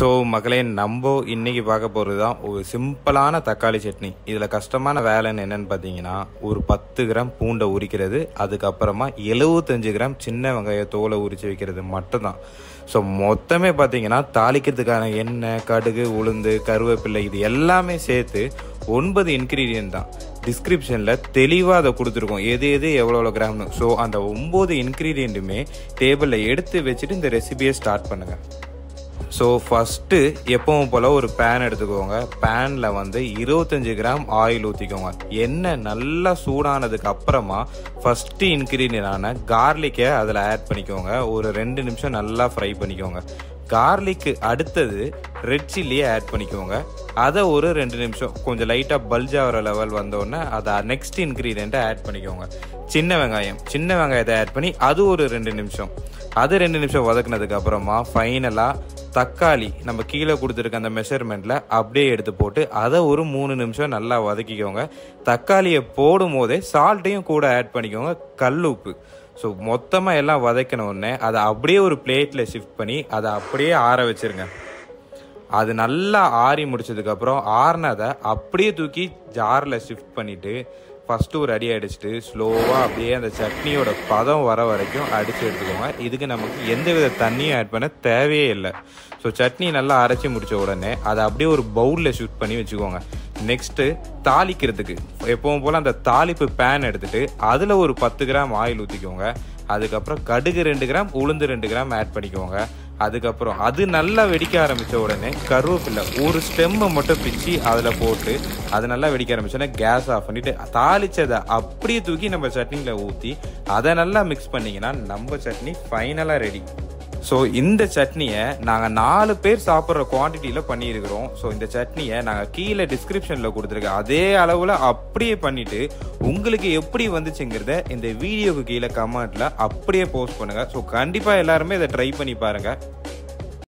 So மக்களே, நம்ம இன்னைக்கு பார்க்க போகிறது தான் ஒரு சிம்பிளான தக்காளி சட்னி. இதில் கஷ்டமான வேலைன்னு என்னென்னு பார்த்தீங்கன்னா, ஒரு 10 கிராம் பூண்டை உரிக்கிறது, அதுக்கப்புறமா 75 கிராம் சின்ன வெங்காய தோலை உரித்து வைக்கிறது மட்டும்தான். ஸோ மொத்தமே பார்த்தீங்கன்னா தாளிக்கிறதுக்கான எண்ணெய், கடுகு, உளுந்து, கருவேப்பிள்ளை இது எல்லாமே சேர்த்து 9 இன்க்ரீடியன்ட் தான். டிஸ்கிரிப்ஷனில் தெளிவாக அதை கொடுத்துருக்கோம், எது எது எவ்வளோ கிராம்னு. ஸோ அந்த 9 இன்க்ரீடியண்ட்டுமே டேபிளில் எடுத்து வச்சுட்டு இந்த ரெசிபியை ஸ்டார்ட் பண்ணுங்கள். ஸோ ஃபஸ்ட்டு எப்பவும் போல் ஒரு பேன் எடுத்துக்கோங்க. பேனில் 25 கிராம் ஆயில் ஊற்றிக்கோங்க. எண்ணெய் நல்லா சூடானதுக்கு அப்புறமா ஃபஸ்ட்டு இன்க்ரீடியண்டான கார்லிக்கை அதில் ஆட் பண்ணிக்கோங்க. ஒரு 2 நிமிஷம் நல்லா ஃப்ரை பண்ணிக்கோங்க. கார்லிக்கு அடுத்தது ரெட் சில்லியை ஆட் பண்ணிக்கோங்க. அதை ஒரு 2 நிமிஷம் கொஞ்சம் லைட்டாக பல்ஜ் ஆகிற லெவல் வந்தோடனே அதை நெக்ஸ்ட் இன்க்ரீடியண்ட்டை ஆட் பண்ணிக்கோங்க. சின்ன வெங்காயத்தை ஆட் பண்ணி அது ஒரு 2 நிமிஷம். அது 2 நிமிஷம் வதக்குனதுக்கு அப்புறமா ஃபைனலாக தக்காளி நம்ம கீழே கொடுத்துருக்க அந்த மெஷர்மெண்ட்டில் அப்படியே எடுத்து போட்டு அதை ஒரு 3 நிமிஷம் நல்லா வதக்கிக்கோங்க. தக்காளியை போடும் போதே சால்ட்டையும் கூட ஆட் பண்ணிக்கோங்க, கல் உப்பு. ஸோ மொத்தமாக எல்லாம் வதக்கின உடனே அதை அப்படியே ஒரு பிளேட்டில் ஷிஃப்ட் பண்ணி அதை அப்படியே ஆற வச்சுருங்க. அது நல்லா ஆறி முடிச்சதுக்கப்புறம் ஆறினதை அப்படியே தூக்கி ஜாரில் ஷிஃப்ட் பண்ணிவிட்டு ஃபஸ்ட்டு ஒரு அடி அடிச்சுட்டு ஸ்லோவாக அப்படியே அந்த சட்னியோட பதம் வர வரைக்கும் அடித்து எடுத்துக்கோங்க. இதுக்கு நமக்கு எந்த வித தண்ணியும் ஆட் பண்ண தேவையே இல்லை. ஸோ சட்னி நல்லா அரைச்சி முடித்த உடனே அதை அப்படியே ஒரு பவுலில் ஷிஃப்ட் பண்ணி வச்சுக்கோங்க. நெக்ஸ்ட்டு தாளிக்கிறதுக்கு எப்பவும் போல் அந்த தாளிப்பு பேன் எடுத்துகிட்டு அதில் ஒரு 10 கிராம் ஆயில் ஊற்றிக்கோங்க. அதுக்கப்புறம் கடுகு 2 கிராம், உளுந்து 2 கிராம் ஆட் பண்ணிக்கோங்க. அதுக்கப்புறம் அது நல்லா வெடிக்க ஆரம்பித்த உடனே கருவேப்பில்லை ஒரு ஸ்டெம்மை மட்டும் பிச்சு அதில் போட்டு அது நல்லா வெடிக்க ஆரம்பிச்சோன்னா கேஸ் ஆஃப் பண்ணிவிட்டு தாளிச்சதை அப்படியே தூக்கி நம்ம சட்னியில் ஊற்றி அதை நல்லா மிக்ஸ் பண்ணிங்கன்னா நம்ம சட்னி ஃபைனலாக ரெடி. ஸோ இந்த சட்னியை நாங்கள் 4 பேர் சாப்பிட்ற குவான்டிட்டியில் பண்ணியிருக்கிறோம். ஸோ இந்த சட்னியை நாங்கள் கீழே டிஸ்கிரிப்ஷனில் கொடுத்துருக்கேன், அதே அளவில் அப்படியே பண்ணிவிட்டு உங்களுக்கு எப்படி வந்துச்சுங்கிறத இந்த வீடியோக்கு கீழே கமெண்ட்டில் அப்படியே போஸ்ட் பண்ணுங்கள். ஸோ கண்டிப்பாக எல்லாருமே இதை ட்ரை பண்ணி பாருங்கள்.